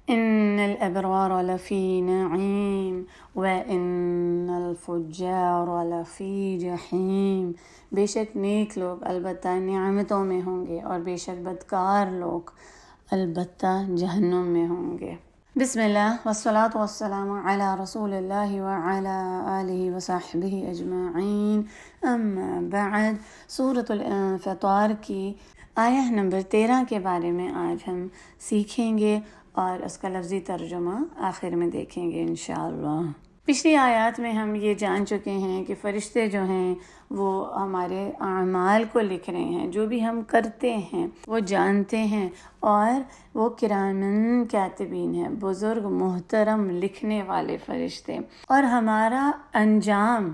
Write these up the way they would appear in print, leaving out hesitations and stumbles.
ان الابرار لفی نعیم وان الفجار لفی جحیم، بے شک نیک لوگ البتہ نعمتوں میں ہوں گے اور بے شک بدکار لوگ البتہ جہنم میں ہوں گے۔ بسم اللہ والصلاة والسلام علی رسول اللہ وعلی آلہ وصحبہ اجمعین، اما بعد۔ سورۃ الانفطار کی آیہ نمبر 13 کے بارے میں آج ہم سیکھیں گے اور اس کا لفظی ترجمہ آخر میں دیکھیں گے انشاءاللہ۔ پچھلی آیات میں ہم یہ جان چکے ہیں کہ فرشتے جو ہیں وہ ہمارے اعمال کو لکھ رہے ہیں، جو بھی ہم کرتے ہیں وہ جانتے ہیں، اور وہ کرامن کاتبین ہیں، بزرگ محترم لکھنے والے فرشتے، اور ہمارا انجام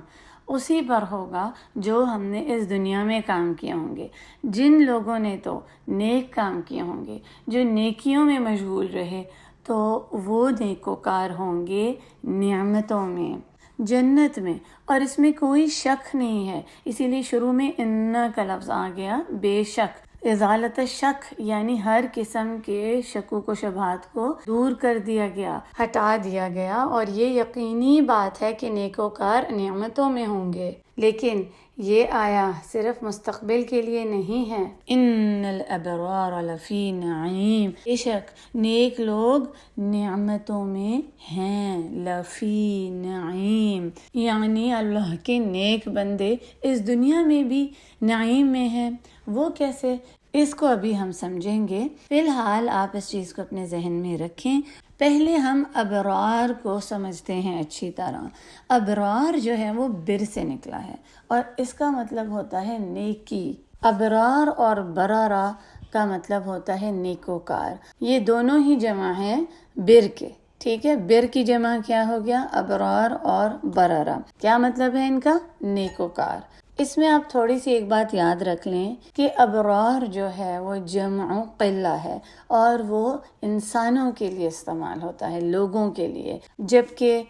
اسی پر ہوگا جو ہم نے اس دنیا میں کام کیے ہوں گے۔ جن لوگوں نے تو نیک کام کیے ہوں گے، جو نیکیوں میں مشغول رہے، تو وہ نیکوکار ہوں گے نعمتوں میں، جنت میں، اور اس میں کوئی شک نہیں ہے۔ اسی لیے شروع میں ان کا لفظ آ گیا، بے شک، ازالت شک، یعنی ہر قسم کے شکوک و شبہات کو دور کر دیا گیا، ہٹا دیا گیا، اور یہ یقینی بات ہے کہ نیکوکار نعمتوں میں ہوں گے۔ لیکن یہ آیا صرف مستقبل کے لیے نہیں ہے۔ ان الابرار لفی نعیم، بے شک نیک لوگ نعمتوں میں ہیں، لفی نعیم، یعنی اللہ کے نیک بندے اس دنیا میں بھی نعیم میں ہیں۔ وہ کیسے؟ اس کو ابھی ہم سمجھیں گے۔ فی الحال آپ اس چیز کو اپنے ذہن میں رکھیں۔ پہلے ہم ابرار کو سمجھتے ہیں اچھی طرح۔ ابرار جو ہے وہ بر سے نکلا ہے، اور اس کا مطلب ہوتا ہے نیکی۔ ابرار اور برارہ کا مطلب ہوتا ہے نیکوکار۔ یہ دونوں ہی جمع ہیں بر کے، ٹھیک ہے؟ بر کی جمع کیا ہو گیا؟ ابرار اور برارہ۔ کیا مطلب ہے ان کا؟ نیکوکار۔ اس میں آپ تھوڑی سی ایک بات یاد رکھ لیں کہ ابرار جو ہے وہ جمع قلہ ہے، اور وہ انسانوں کے لیے استعمال ہوتا ہے، لوگوں کے لیے، جبکہ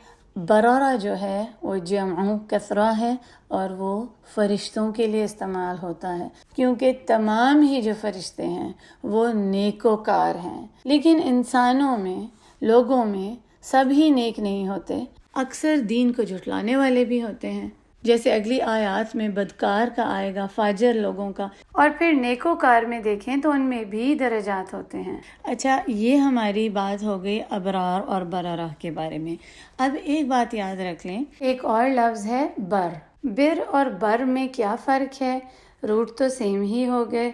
برارہ جو ہے وہ جمع کثرہ ہے اور وہ فرشتوں کے لیے استعمال ہوتا ہے، کیونکہ تمام ہی جو فرشتے ہیں وہ نیکوکار ہیں۔ لیکن انسانوں میں، لوگوں میں سبھی نیک نہیں ہوتے، اکثر دین کو جھٹلانے والے بھی ہوتے ہیں، جیسے اگلی آیات میں بدکار کا آئے گا، فاجر لوگوں کا، اور پھر نیکوکار میں دیکھیں تو ان میں بھی درجات ہوتے ہیں۔ اچھا، یہ ہماری بات ہو گئی ابرار اور برارہ کے بارے میں۔ اب ایک بات یاد رکھ لیں، ایک اور لفظ ہے بر۔ بر اور بر میں کیا فرق ہے؟ روٹ تو سیم ہی ہو گئے۔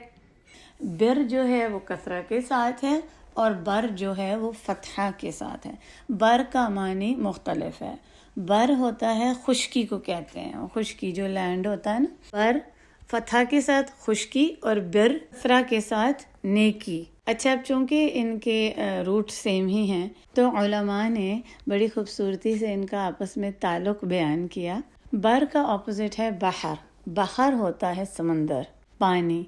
بر جو ہے وہ کسرہ کے ساتھ ہے، اور بر جو ہے وہ فتحہ کے ساتھ ہے۔ بر کا معنی مختلف ہے۔ بر ہوتا ہے خشکی کو کہتے ہیں، خشکی جو لینڈ ہوتا ہے نا، بر فتحہ کے ساتھ خشکی، اور بر کسرہ کے ساتھ نیکی۔ اچھا، اب چونکہ ان کے روٹ سیم ہی ہیں تو علماء نے بڑی خوبصورتی سے ان کا آپس میں تعلق بیان کیا۔ بر کا اپوزٹ ہے بحر۔ بحر ہوتا ہے سمندر، پانی۔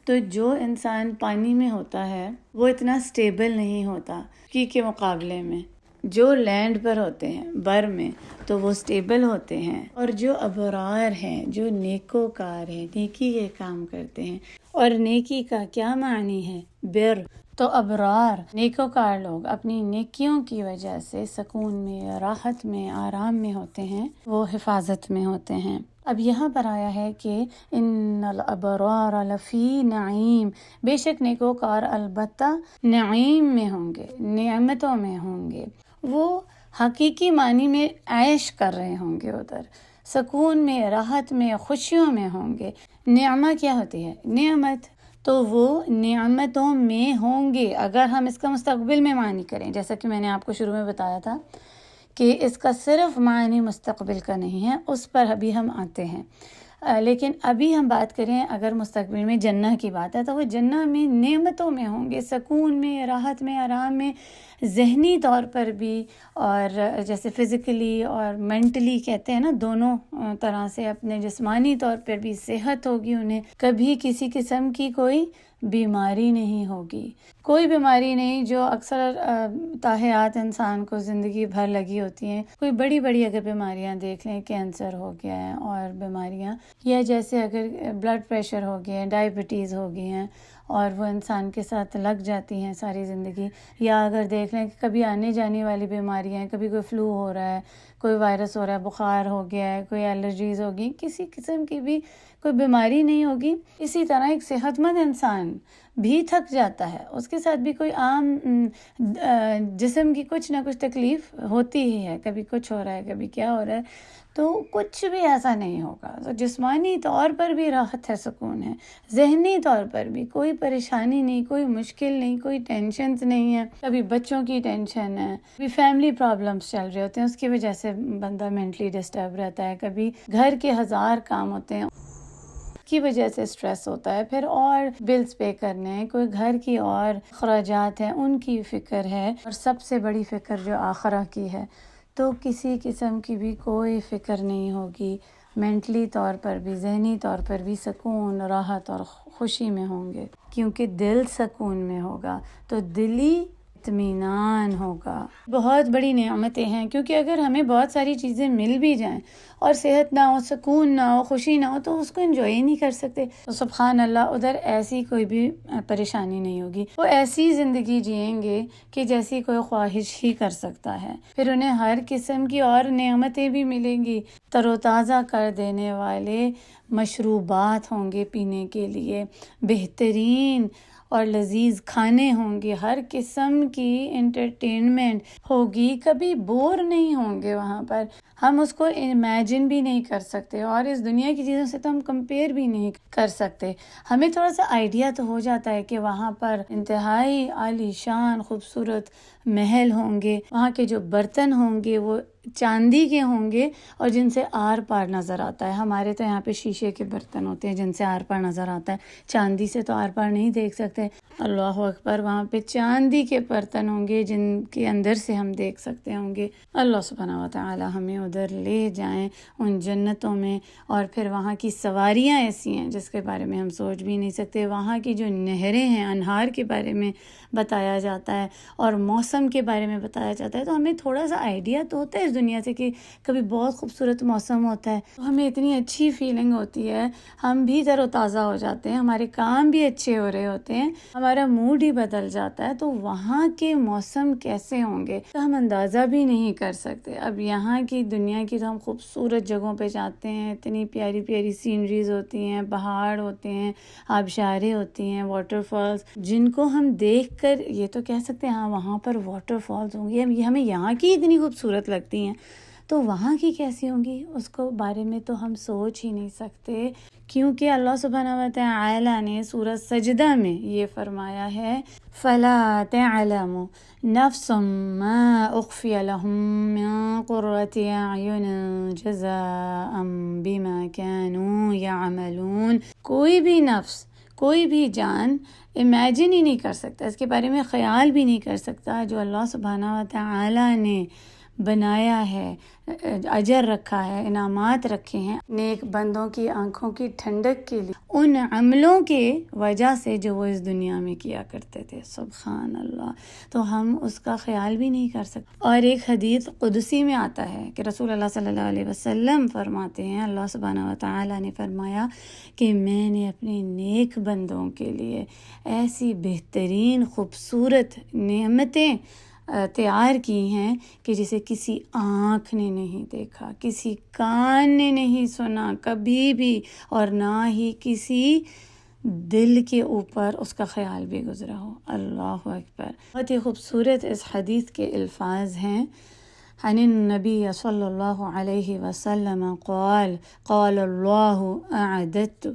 تو جو انسان پانی میں ہوتا ہے وہ اتنا سٹیبل نہیں ہوتا کے مقابلے میں جو لینڈ پر ہوتے ہیں، بر میں، تو وہ سٹیبل ہوتے ہیں۔ اور جو ابرار ہیں، جو نیکوکار ہیں، نیکی کے کام کرتے ہیں، اور نیکی کا کیا معنی ہے؟ بر۔ تو ابرار، نیکوکار لوگ اپنی نیکیوں کی وجہ سے سکون میں، راحت میں، آرام میں ہوتے ہیں، وہ حفاظت میں ہوتے ہیں۔ اب یہاں پر آیا ہے کہ ان الابرار لفی نعیم، بے شک نیکوکار البتہ نعیم میں ہوں گے، نعمتوں میں ہوں گے۔ وہ حقیقی معنی میں عیش کر رہے ہوں گے، ادھر سکون میں، راحت میں، خوشیوں میں ہوں گے۔ نعمت کیا ہوتی ہے؟ نعمت۔ تو وہ نعمتوں میں ہوں گے، اگر ہم اس کا مستقبل میں معنی کریں، جیسا کہ میں نے آپ کو شروع میں بتایا تھا کہ اس کا صرف معنی مستقبل کا نہیں ہے، اس پر ابھی ہم آتے ہیں۔ لیکن ابھی ہم بات کریں اگر مستقبل میں جنہ کی بات ہے، تو وہ جنہ میں نعمتوں میں ہوں گے، سکون میں، راحت میں، آرام میں، ذہنی طور پر بھی، اور جیسے فزیکلی اور مینٹلی کہتے ہیں نا، دونوں طرح سے، اپنے جسمانی طور پر بھی صحت ہوگی انہیں، کبھی کسی قسم کی کوئی بیماری نہیں ہوگی، کوئی بیماری نہیں جو اکثر تاحیات انسان کو زندگی بھر لگی ہوتی ہیں۔ کوئی بڑی بڑی اگر بیماریاں دیکھ لیں، کینسر ہو گیا ہے اور بیماریاں، یا جیسے اگر بلڈ پریشر ہو گیا ہے، ڈائبٹیز ہو گئی ہیں، اور وہ انسان کے ساتھ لگ جاتی ہیں ساری زندگی. یا اگر دیکھ لیں کہ کبھی آنے جانے والی بیماریاں ہیں، کبھی کوئی فلو ہو رہا ہے، کوئی وائرس ہو رہا ہے، بخار ہو گیا ہے، کوئی الرجیز ہوگی، کسی قسم کی بھی کوئی بیماری نہیں ہوگی. اسی طرح ایک صحت مند انسان بھی تھک جاتا ہے، اس کے ساتھ بھی کوئی عام جسم کی کچھ نہ کچھ تکلیف ہوتی ہی ہے. کبھی کچھ ہو رہا ہے، کبھی کیا ہو رہا ہے، تو کچھ بھی ایسا نہیں ہوگا. تو جسمانی طور پر بھی راحت ہے، سکون ہے، ذہنی طور پر بھی کوئی پریشانی نہیں، کوئی مشکل نہیں، کوئی ٹینشنز نہیں ہے. کبھی بچوں کی ٹینشن ہے، کبھی فیملی پرابلمس چل رہے ہوتے ہیں، اس کی وجہ سے بندہ مینٹلی ڈسٹرب رہتا ہے. کبھی گھر کے 1000 کام ہوتے ہیں کی وجہ سے سٹریس ہوتا ہے. پھر اور بلز پے کرنے ہیں، کوئی گھر کی اور اخراجات ہیں، ان کی فکر ہے، اور سب سے بڑی فکر جو آخرہ کی ہے. تو کسی قسم کی بھی کوئی فکر نہیں ہوگی. مینٹلی طور پر بھی، ذہنی طور پر بھی سکون، راحت اور خوشی میں ہوں گے، کیونکہ دل سکون میں ہوگا تو دلی اطمینان ہوگا. بہت بڑی نعمتیں ہیں، کیونکہ اگر ہمیں بہت ساری چیزیں مل بھی جائیں اور صحت نہ ہو، سکون نہ ہو، خوشی نہ ہو، تو اس کو انجوائے ہی نہیں کر سکتے. تو سبحان اللہ، ادھر ایسی کوئی بھی پریشانی نہیں ہوگی. وہ ایسی زندگی جئیں گے کہ جیسی کوئی خواہش ہی کر سکتا ہے. پھر انہیں ہر قسم کی اور نعمتیں بھی ملیں گی. تر و تازہ کر دینے والے مشروبات ہوں گے پینے کے لیے، بہترین اور لذیذ کھانے ہوں گے، ہر قسم کی انٹرٹینمنٹ ہوگی. کبھی بور نہیں ہوں گے وہاں پر. ہم اس کو امیجن بھی نہیں کر سکتے، اور اس دنیا کی چیزوں سے تو ہم کمپیئر بھی نہیں کر سکتے. ہمیں تھوڑا سا آئیڈیا تو ہو جاتا ہے کہ وہاں پر انتہائی عالی شان خوبصورت محل ہوں گے، وہاں کے جو برتن ہوں گے وہ چاندی کے ہوں گے اور جن سے آر پار نظر آتا ہے. ہمارے تو یہاں پہ شیشے کے برتن ہوتے ہیں جن سے آر پار نظر آتا ہے، چاندی سے تو آر پار نہیں دیکھ سکتے. اللہ اکبر، وہاں پہ چاندی کے برتن ہوں گے جن کے اندر سے ہم دیکھ سکتے ہوں گے. اللہ سبحانہ و تعالی ہمیں ادھر لے جائیں ان جنتوں میں. اور پھر وہاں کی سواریاں ایسی ہیں جس کے بارے میں ہم سوچ بھی نہیں سکتے. وہاں کی جو نہریں ہیں، انہار کے بارے میں بتایا جاتا ہے اور موسم کے بارے میں بتایا جاتا ہے. تو ہمیں تھوڑا سا آئیڈیا تو ہوتا ہے اس دنیا سے کہ کبھی بہت خوبصورت موسم ہوتا ہے تو ہمیں اتنی اچھی فیلنگ ہوتی ہے، ہم بھی تر و تازہ ہو جاتے ہیں، ہمارے کام بھی اچھے ہو رہے ہوتے ہیں، ہمارا موڈ ہی بدل جاتا ہے. تو وہاں کے موسم کیسے ہوں گے تو ہم اندازہ بھی نہیں کر سکتے. اب یہاں کی دنیا کی تو ہم خوبصورت جگہوں پہ جاتے ہیں، اتنی پیاری پیاری سینریز ہوتی ہیں، پہاڑ ہوتے ہیں، آبشاریں ہوتی ہیں، واٹر فالز، جن کو ہم دیکھ کر یہ تو کہہ سکتے ہیں ہاں وہاں پر واٹر فالز ہوں گی. یہ ہمیں یہاں کی اتنی خوبصورت لگتی ہیں تو وہاں کی کیسی ہوں گی اس کو بارے میں تو ہم سوچ ہی نہیں سکتے. کیونکہ اللہ سبحانہ و تعالی نے سورہ سجدہ میں یہ فرمایا ہے فَلَا تَعْلَمُ نَفْسٌ مَّا أُخْفِيَ لَهُم مِّن قُرَّةِ أَعْيُنٍ جَزَاءً بِمَا كَانُوا يَعْمَلُونَ. کوئی بھی نفس، کوئی بھی جان امیجن ہی نہیں کر سکتا، اس کے بارے میں خیال بھی نہیں کر سکتا جو اللہ سبحانہ و تعالی نے بنایا ہے، اجر رکھا ہے، انعامات رکھے ہیں نیک بندوں کی آنکھوں کی ٹھنڈک کے لیے ان عملوں کے وجہ سے جو وہ اس دنیا میں کیا کرتے تھے. سبحان اللہ. تو ہم اس کا خیال بھی نہیں کر سکتے. اور ایک حدیث قدسی میں آتا ہے کہ رسول اللہ صلی اللہ علیہ وسلم فرماتے ہیں، اللہ سبحانہ و تعالی نے فرمایا کہ میں نے اپنے نیک بندوں کے لیے ایسی بہترین خوبصورت نعمتیں تیار کی ہیں کہ جسے کسی آنکھ نے نہیں دیکھا، کسی کان نے نہیں سنا کبھی بھی، اور نہ ہی کسی دل کے اوپر اس کا خیال بھی گزرا ہو. اللہ اکبر. بہت ہی خوبصورت اس حدیث کے الفاظ ہیں. عن النبی صلی اللہ علیہ وسلم قال قال اللہ اعددت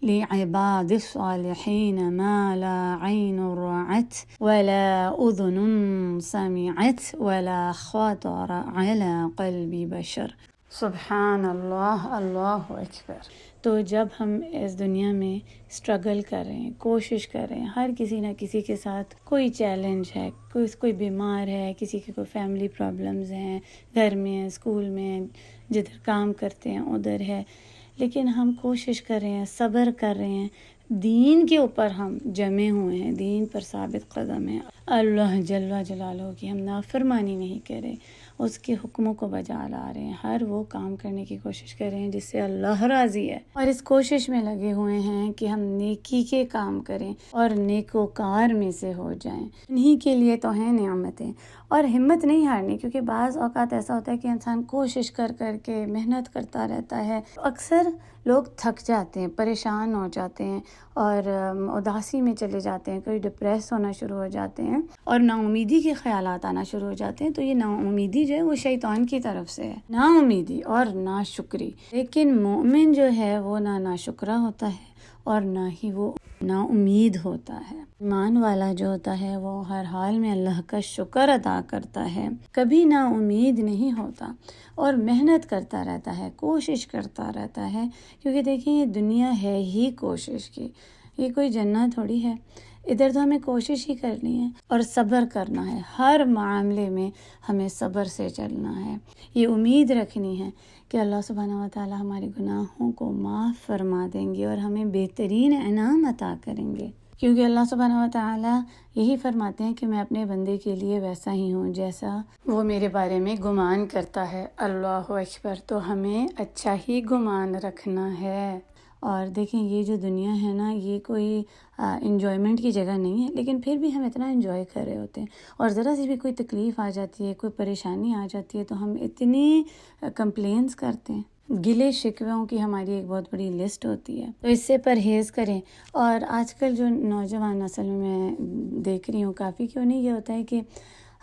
لعباد الصالحین ما لا عین رأت ولا اذن سمعت ولا خاطر على قلب بشر. سبحان اللہ. اللہ اکبر. تو جب ہم اس دنیا میں اسٹرگل کر رہے ہیں، کوشش کر رہے ہیں، ہر کسی نہ کسی کے ساتھ کوئی چیلنج ہے، کوئی بیمار ہے، کسی کے کوئی فیملی پرابلمز ہیں، گھر میں، اسکول میں، جدھر کام کرتے ہیں ادھر ہے، لیکن ہم کوشش کر رہے ہیں، صبر کر رہے ہیں، دین کے اوپر ہم جمے ہوئے ہیں، دین پر ثابت قدم ہیں، اللہ جل جلالہ کی ہم نافرمانی نہیں کریں، اس کے حکموں کو بجا لا رہے ہیں، ہر وہ کام کرنے کی کوشش کر رہے ہیں جس سے اللہ راضی ہے، اور اس کوشش میں لگے ہوئے ہیں کہ ہم نیکی کے کام کریں اور نیکوکار میں سے ہو جائیں۔ انہی کے لیے تو ہیں نعمتیں، اور ہمت نہیں ہارنی، کیونکہ بعض اوقات ایسا ہوتا ہے کہ انسان کوشش کر کے محنت کرتا رہتا ہے، اکثر لوگ تھک جاتے ہیں، پریشان ہو جاتے ہیں اور اداسی میں چلے جاتے ہیں، کوئی ڈپریس ہونا شروع ہو جاتے ہیں اور نا امیدی کے خیالات آنا شروع ہو جاتے ہیں۔ تو یہ نا امیدی جو ہے وہ شیطان کی طرف سے ہے، نا امیدی اور نا شکری۔ لیکن مومن جو ہے وہ نہ ناشکرا ہوتا ہے اور نہ ہی وہ نا امید ہوتا ہے۔ ایمان والا جو ہوتا ہے وہ ہر حال میں اللہ کا شکر ادا کرتا ہے، کبھی نا امید نہیں ہوتا اور محنت کرتا رہتا ہے، کوشش کرتا رہتا ہے، کیونکہ دیکھیں یہ دنیا ہے ہی کوشش کی، یہ کوئی جنت تھوڑی ہے، ادھر تو ہمیں کوشش ہی کرنی ہے اور صبر کرنا ہے، ہر معاملے میں ہمیں صبر سے چلنا ہے، یہ امید رکھنی ہے کہ اللہ سبحانہ و تعالی ہمارے گناہوں کو معاف فرما دیں گے اور ہمیں بہترین انعام عطا کریں گے، کیونکہ اللہ سبحانہ و تعالی یہی فرماتے ہیں کہ میں اپنے بندے کے لیے ویسا ہی ہوں جیسا وہ میرے بارے میں گمان کرتا ہے۔ اللہ اکبر! تو ہمیں اچھا ہی گمان رکھنا ہے۔ اور دیکھیں یہ جو دنیا ہے نا، یہ کوئی انجوائمنٹ کی جگہ نہیں ہے، لیکن پھر بھی ہم اتنا انجوائے کر رہے ہوتے ہیں، اور ذرا سی بھی کوئی تکلیف آ جاتی ہے، کوئی پریشانی آ جاتی ہے تو ہم اتنی کمپلینس کرتے ہیں، گلے شکووں کی ہماری ایک بہت بڑی لسٹ ہوتی ہے، تو اس سے پرہیز کریں۔ اور آج کل جو نوجوان نسل میں دیکھ رہی ہوں کافی، کیوں نہیں یہ ہوتا ہے کہ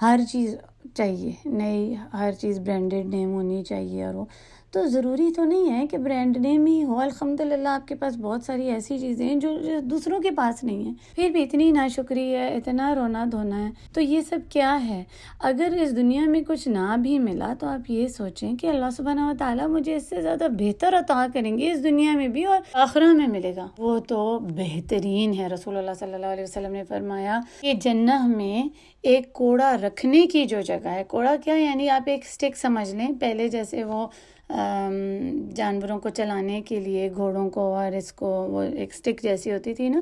ہر چیز چاہیے، نئی ہر چیز برانڈڈ نیم ہونی چاہیے، اور وہ تو ضروری تو نہیں ہے کہ برانڈ نیم ہی ہو، الحمدللہ آپ کے پاس بہت ساری ایسی چیزیں ہیں جو دوسروں کے پاس نہیں ہیں، پھر بھی اتنی ناشکری ہے، اتنا رونا دھونا ہے، تو یہ سب کیا ہے؟ اگر اس دنیا میں کچھ نہ بھی ملا تو آپ یہ سوچیں کہ اللہ سبحانہ و تعالیٰ مجھے اس سے زیادہ بہتر عطا کریں گے، اس دنیا میں بھی اور آخرہ میں ملے گا، وہ تو بہترین ہے۔ رسول اللہ صلی اللہ علیہ وسلم نے فرمایا کہ جنت میں ایک کوڑا رکھنے کی جو جگہ ہے، کوڑا کیا یعنی آپ ایک سٹک سمجھ لیں، پہلے جیسے وہ جانوروں کو چلانے کے لیے گھوڑوں کو اور اس کو وہ ایک سٹک جیسی ہوتی تھی نا،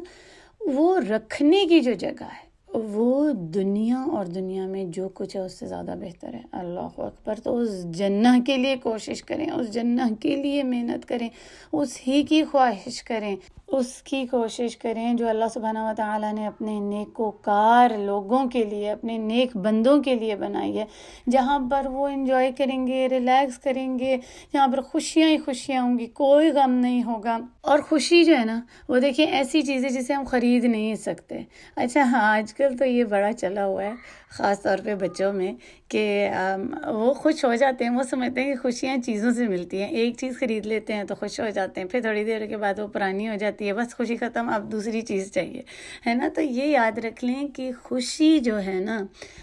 وہ رکھنے کی جو جگہ ہے وہ دنیا اور دنیا میں جو کچھ ہے اس سے زیادہ بہتر ہے۔ اللہ اکبر! تو اس جنت کے لیے کوشش کریں، اس جنت کے لیے محنت کریں، اس ہی کی خواہش کریں، اس کی کوشش کریں جو اللہ سبحانہ و تعالیٰ نے اپنے نیکوکار لوگوں کے لیے، اپنے نیک بندوں کے لیے بنائی ہے، جہاں پر وہ انجوائے کریں گے، ریلیکس کریں گے، جہاں پر خوشیاں ہی خوشیاں ہوں گی، کوئی غم نہیں ہوگا۔ اور خوشی جو ہے نا وہ دیکھیں ایسی چیز ہے جسے ہم خرید نہیں سکتے۔ اچھا ہاں، آج کل تو یہ بڑا چلا ہوا ہے خاص طور پہ بچوں میں کہ وہ خوش ہو جاتے ہیں، وہ سمجھتے ہیں کہ خوشیاں چیزوں سے ملتی ہیں، ایک چیز خرید لیتے ہیں تو خوش ہو جاتے ہیں، پھر تھوڑی دیر کے بعد وہ پرانی ہو جاتی ہے، بس خوشی ختم، اب دوسری چیز چاہیے، ہے نا۔ تو یہ یاد رکھ لیں کہ خوشی جو ہے نا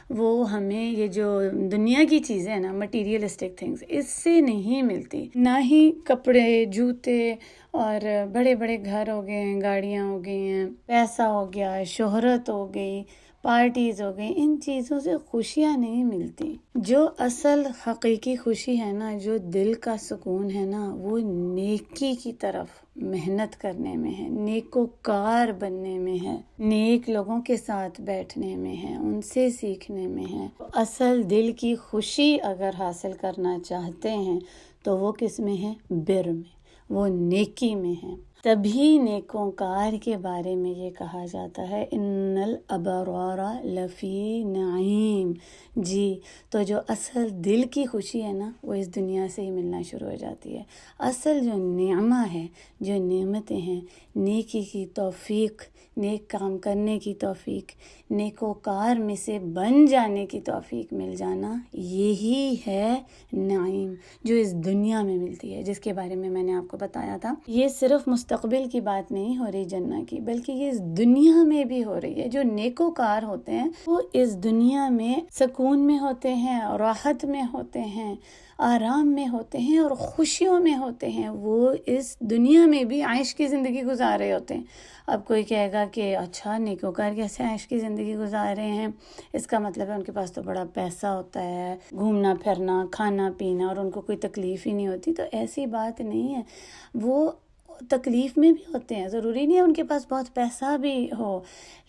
وہ ہمیں یہ جو دنیا کی چیزیں ہیں نا، مٹیریلسٹک تھنگس، اس سے نہیں ملتی، نہ ہی کپڑے، جوتے اور بڑے بڑے گھر ہو گئے ہیں، گاڑیاں ہو گئی ہیں، پیسہ ہو گیا، شہرت ہو گئی، پارٹیز ہو گئی، ان چیزوں سے خوشیاں نہیں ملتی۔ جو اصل حقیقی خوشی ہے نا، جو دل کا سکون ہے نا، وہ نیکی کی طرف محنت کرنے میں ہے، نیکوکار بننے میں ہے، نیک لوگوں کے ساتھ بیٹھنے میں ہے، ان سے سیکھنے میں ہے۔ اصل دل کی خوشی اگر حاصل کرنا چاہتے ہیں تو وہ کس میں ہے؟ بر میں، وہ نیکی میں ہے۔ تبھی نیکوکار کے بارے میں یہ کہا جاتا ہے ان الابرار لفی نعیم۔ جی، تو جو اصل دل کی خوشی ہے نا وہ اس دنیا سے ہی ملنا شروع ہو جاتی ہے۔ اصل جو نعمہ ہے، جو نعمتیں ہیں، نیکی کی توفیق، نیک کام کرنے کی توفیق، نیکوکار میں سے بن جانے کی توفیق مل جانا، یہی ہے نعیم جو اس دنیا میں ملتی ہے، جس کے بارے میں نے آپ کو بتایا تھا۔ یہ صرف مستقبل کی بات نہیں ہو رہی جنت کی، بلکہ یہ اس دنیا میں بھی ہو رہی ہے۔ جو نیکوکار ہوتے ہیں وہ اس دنیا میں سکون میں ہوتے ہیں، راحت میں ہوتے ہیں، آرام میں ہوتے ہیں اور خوشیوں میں ہوتے ہیں، وہ اس دنیا میں بھی عیش کی زندگی گزار رہے ہوتے ہیں۔ اب کوئی کہے گا کہ اچھا نیکوکار کیسے عیش کی زندگی گزار رہے ہیں؟ اس کا مطلب ہے ان کے پاس تو بڑا پیسہ ہوتا ہے، گھومنا پھرنا، کھانا پینا، اور ان کو کوئی تکلیف ہی نہیں ہوتی۔ تو ایسی بات نہیں ہے، وہ تکلیف میں بھی ہوتے ہیں، ضروری نہیں ہے ان کے پاس بہت پیسہ بھی ہو،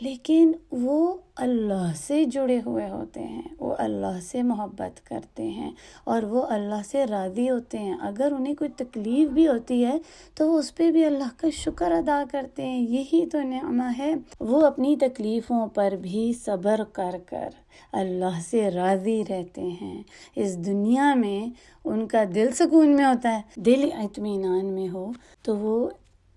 لیکن وہ اللہ سے جڑے ہوئے ہوتے ہیں، وہ اللہ سے محبت کرتے ہیں اور وہ اللہ سے راضی ہوتے ہیں۔ اگر انہیں کوئی تکلیف بھی ہوتی ہے تو وہ اس پہ بھی اللہ کا شکر ادا کرتے ہیں، یہی تو نعمت ہے۔ وہ اپنی تکلیفوں پر بھی صبر کر کر اللہ سے راضی رہتے ہیں۔ اس دنیا میں ان کا دل سکون میں ہوتا ہے، دل اطمینان میں ہو تو وہ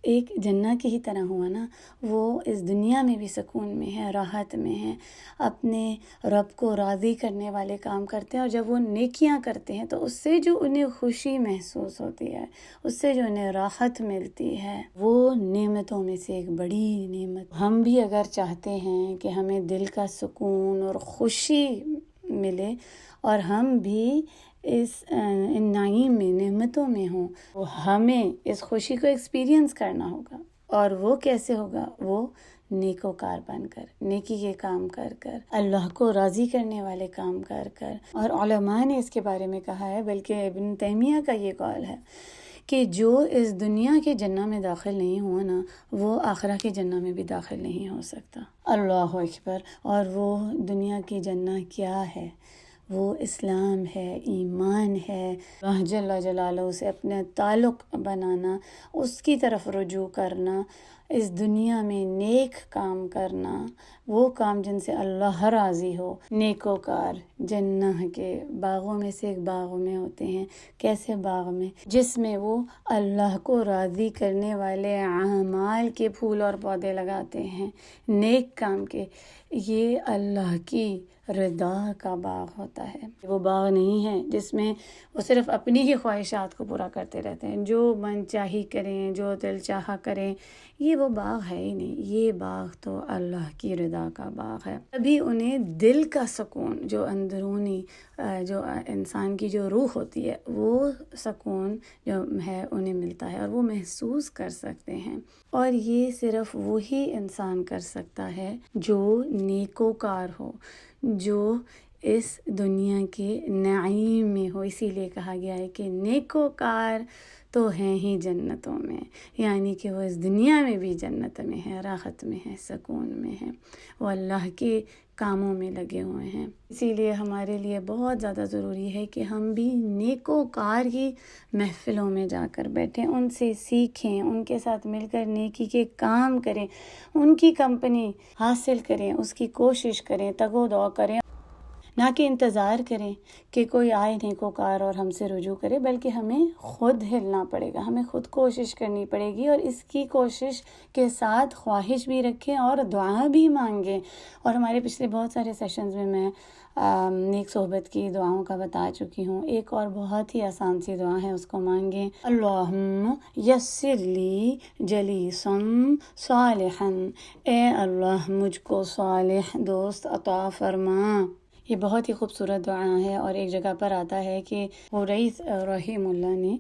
ایک جنت کی ہی طرح ہوا نا، وہ اس دنیا میں بھی سکون میں ہے، راحت میں ہے، اپنے رب کو راضی کرنے والے کام کرتے ہیں، اور جب وہ نیکیاں کرتے ہیں تو اس سے جو انہیں خوشی محسوس ہوتی ہے، اس سے جو انہیں راحت ملتی ہے، وہ نعمتوں میں سے ایک بڑی نعمت۔ ہم بھی اگر چاہتے ہیں کہ ہمیں دل کا سکون اور خوشی ملے اور ہم بھی ان نعیم میں، نعمتوں میں ہوں، ہمیں اس خوشی کو ایکسپیرینس کرنا ہوگا۔ اور وہ کیسے ہوگا؟ وہ نیکوکار بن کر، نیکی کے کام کر کر، اللہ کو راضی کرنے والے کام کر کر۔ اور علماء نے اس کے بارے میں کہا ہے، بلکہ ابن تیمیہ کا یہ قول ہے کہ جو اس دنیا کے جنت میں داخل نہیں ہوا نا، وہ آخرہ کے جنت میں بھی داخل نہیں ہو سکتا۔ اللہ اکبر۔ اور وہ دنیا کی جنت کیا ہے؟ وہ اسلام ہے، ایمان ہے، اللہ جل جلالہ سے اپنا تعلق بنانا، اس کی طرف رجوع کرنا، اس دنیا میں نیک کام کرنا، وہ کام جن سے اللہ راضی ہو۔ نیکوکار جنت کے باغوں میں سے ایک باغ میں ہوتے ہیں۔ کیسے باغ میں؟ جس میں وہ اللہ کو راضی کرنے والے اعمال کے پھول اور پودے لگاتے ہیں، نیک کام کے۔ یہ اللہ کی رضا کا باغ ہوتا ہے۔ وہ باغ نہیں ہے جس میں وہ صرف اپنی ہی خواہشات کو پورا کرتے رہتے ہیں، جو من چاہی کریں، جو دل چاہا کریں۔ یہ وہ باغ ہے ہی نہیں، یہ باغ تو اللہ کی رضا کا باغ ہے۔ ابھی انہیں دل کا سکون، جو اندرونی جو انسان کی جو روح ہوتی ہے، وہ سکون جو ہے انہیں ملتا ہے اور وہ محسوس کر سکتے ہیں۔ اور یہ صرف وہی انسان کر سکتا ہے جو نیکوکار ہو، جو اس دنیا کے نعیم میں ہو۔ اسی لیے کہا گیا ہے کہ نیکوکار تو ہیں ہی جنتوں میں، یعنی کہ وہ اس دنیا میں بھی جنت میں ہے، راحت میں ہے، سکون میں ہے، وہ اللہ کے کاموں میں لگے ہوئے ہیں۔ اسی لیے ہمارے لیے بہت زیادہ ضروری ہے کہ ہم بھی نیکوکار کی محفلوں میں جا کر بیٹھیں، ان سے سیکھیں، ان کے ساتھ مل کر نیکی کے کام کریں، ان کی کمپنی حاصل کریں، اس کی کوشش کریں، تگ و دو کریں، نہ کہ انتظار کریں کہ کوئی آئے نیکوکار اور ہم سے رجوع کرے، بلکہ ہمیں خود ہلنا پڑے گا، ہمیں خود کوشش کرنی پڑے گی، اور اس کی کوشش کے ساتھ خواہش بھی رکھیں اور دعا بھی مانگیں۔ اور ہمارے پچھلے بہت سارے سیشنز میں نیک صحبت کی دعاؤں کا بتا چکی ہوں۔ ایک اور بہت ہی آسان سی دعا ہے، اس کو مانگیں، اللہم یسر لی جلیسا صالحا، اے اللہ مجھ کو صالح دوست عطا فرما۔ یہ بہت ہی خوبصورت دعا ہے، اور ایک جگہ پر آتا ہے کہ حریث رحیم اللہ نے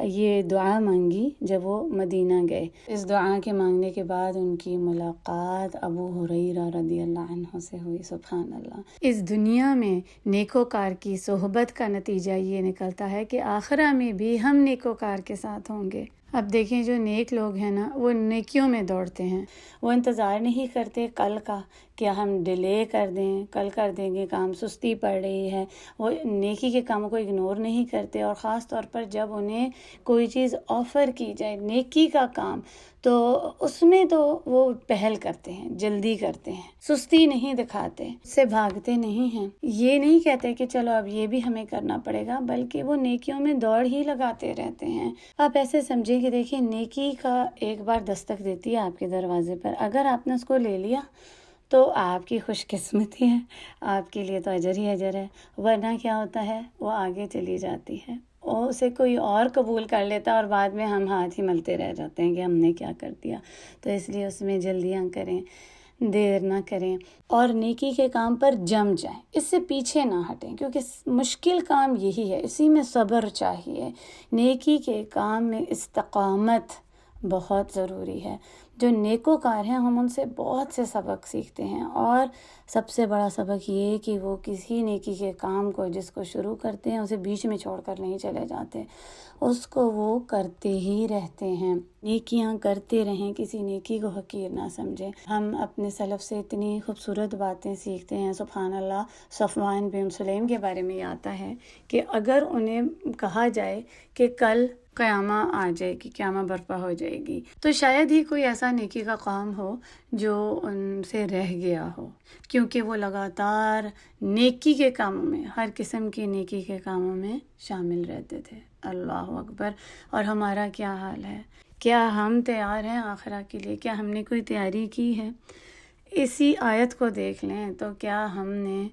یہ دعا مانگی جب وہ مدینہ گئے۔ اس دعا کے مانگنے کے بعد ان کی ملاقات ابو ہریرہ رضی اللہ عنہ سے ہوئی۔ سبحان اللہ۔ اس دنیا میں نیکوکار کی صحبت کا نتیجہ یہ نکلتا ہے کہ آخرہ میں بھی ہم نیکوکار کے ساتھ ہوں گے۔ اب دیکھیں، جو نیک لوگ ہیں نا، وہ نیکیوں میں دوڑتے ہیں، وہ انتظار نہیں کرتے کل کا، کیا ہم ڈیلے کر دیں، کل کر دیں گے کام، سستی پڑ رہی ہے۔ وہ نیکی کے کاموں کو اگنور نہیں کرتے، اور خاص طور پر جب انہیں کوئی چیز آفر کی جائے، نیکی کا کام، تو اس میں تو وہ پہل کرتے ہیں، جلدی کرتے ہیں، سستی نہیں دکھاتے، اس سے بھاگتے نہیں ہیں۔ یہ نہیں کہتے کہ چلو اب یہ بھی ہمیں کرنا پڑے گا، بلکہ وہ نیکیوں میں دوڑ ہی لگاتے رہتے ہیں۔ آپ ایسے سمجھیں کہ دیکھیں، نیکی کا ایک بار دستک دیتی ہے آپ کے دروازے پر، اگر آپ نے اس کو لے لیا تو آپ کی خوش قسمتی ہے، آپ کے لیے تو اجر ہی اجر ہے، ورنہ کیا ہوتا ہے، وہ آگے چلی جاتی ہے، اور اسے کوئی اور قبول کر لیتا ہے، اور بعد میں ہم ہاتھ ہی ملتے رہ جاتے ہیں کہ ہم نے کیا کر دیا۔ تو اس لیے اس میں جلدیاں کریں، دیر نہ کریں، اور نیکی کے کام پر جم جائیں، اس سے پیچھے نہ ہٹیں، کیونکہ مشکل کام یہی ہے، اسی میں صبر چاہیے۔ نیکی کے کام میں استقامت بہت ضروری ہے۔ جو نیکوکار ہیں ہم ان سے بہت سے سبق سیکھتے ہیں، اور سب سے بڑا سبق یہ کہ وہ کسی نیکی کے کام کو جس کو شروع کرتے ہیں اسے بیچ میں چھوڑ کر نہیں چلے جاتے، اس کو وہ کرتے ہی رہتے ہیں، نیکیاں کرتے رہیں، کسی نیکی کو حقیر نہ سمجھیں۔ ہم اپنے سلف سے اتنی خوبصورت باتیں سیکھتے ہیں، سبحان اللہ۔ صفوان بن سلیم کے بارے میں آتا ہے کہ اگر انہیں کہا جائے کہ کل قیامہ آ جائے گی، قیامہ برپا ہو جائے گی، تو شاید ہی کوئی ایسا نیکی کا کام ہو جو ان سے رہ گیا ہو، کیونکہ وہ لگاتار نیکی کے کاموں میں، ہر قسم کی نیکی کے کاموں میں شامل رہتے تھے۔ اللہ اکبر۔ اور ہمارا کیا حال ہے؟ کیا ہم تیار ہیں آخرہ کے لیے؟ کیا ہم نے کوئی تیاری کی ہے؟ اسی آیت کو دیکھ لیں تو کیا ہم نے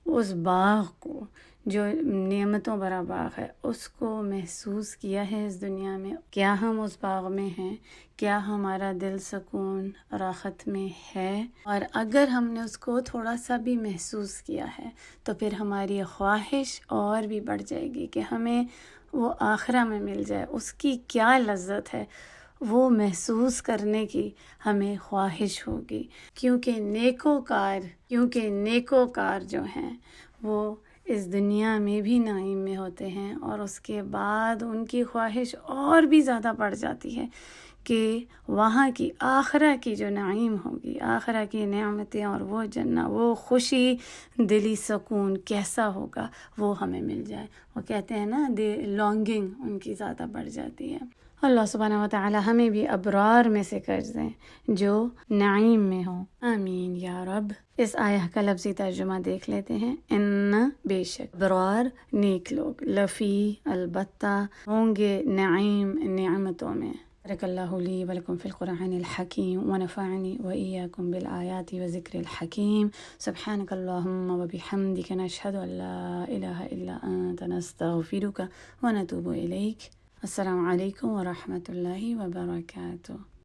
اس باغ کو جو نعمتوں بھرا باغ ہے اس کو محسوس کیا ہے اس دنیا میں؟ کیا ہم اس باغ میں ہیں؟ کیا ہمارا دل سکون راحت میں ہے؟ اور اگر ہم نے اس کو تھوڑا سا بھی محسوس کیا ہے تو پھر ہماری خواہش اور بھی بڑھ جائے گی کہ ہمیں وہ آخرہ میں مل جائے، اس کی کیا لذت ہے وہ محسوس کرنے کی ہمیں خواہش ہوگی، کیونکہ نیکوکار جو ہیں وہ اس دنیا میں بھی نعیم میں ہوتے ہیں، اور اس کے بعد ان کی خواہش اور بھی زیادہ بڑھ جاتی ہے کہ وہاں کی آخرہ کی جو نعیم ہوگی، آخرہ کی نعمتیں اور وہ جنت، وہ خوشی دلی سکون کیسا ہوگا وہ ہمیں مل جائے۔ وہ کہتے ہیں نا لانگنگ ان کی زیادہ بڑھ جاتی ہے۔ اللہ سبحانہ وتعالی ہمیں بھی ابرار میں سے کر دیں جو نعیم میں ہوں، آمین یا رب۔ اس آیہ کا لفظی ترجمہ دیکھ لیتے ہیں۔ ان بے شک، ابرار نیک لوگ، لفی البتہ ہوں گے نعیم نعمتوں میں۔ بارک اللہ لی ولکم فی القرآن الحکیم ونفعنی وإیاکم بالآیات وذکر الحکیم۔ سبحانک اللہم وبحمدک، نشہد ان لا الہ الا انت، نستغفرک ونتوب الیک۔ السلام علیکم ورحمۃ اللہ وبرکاتہ۔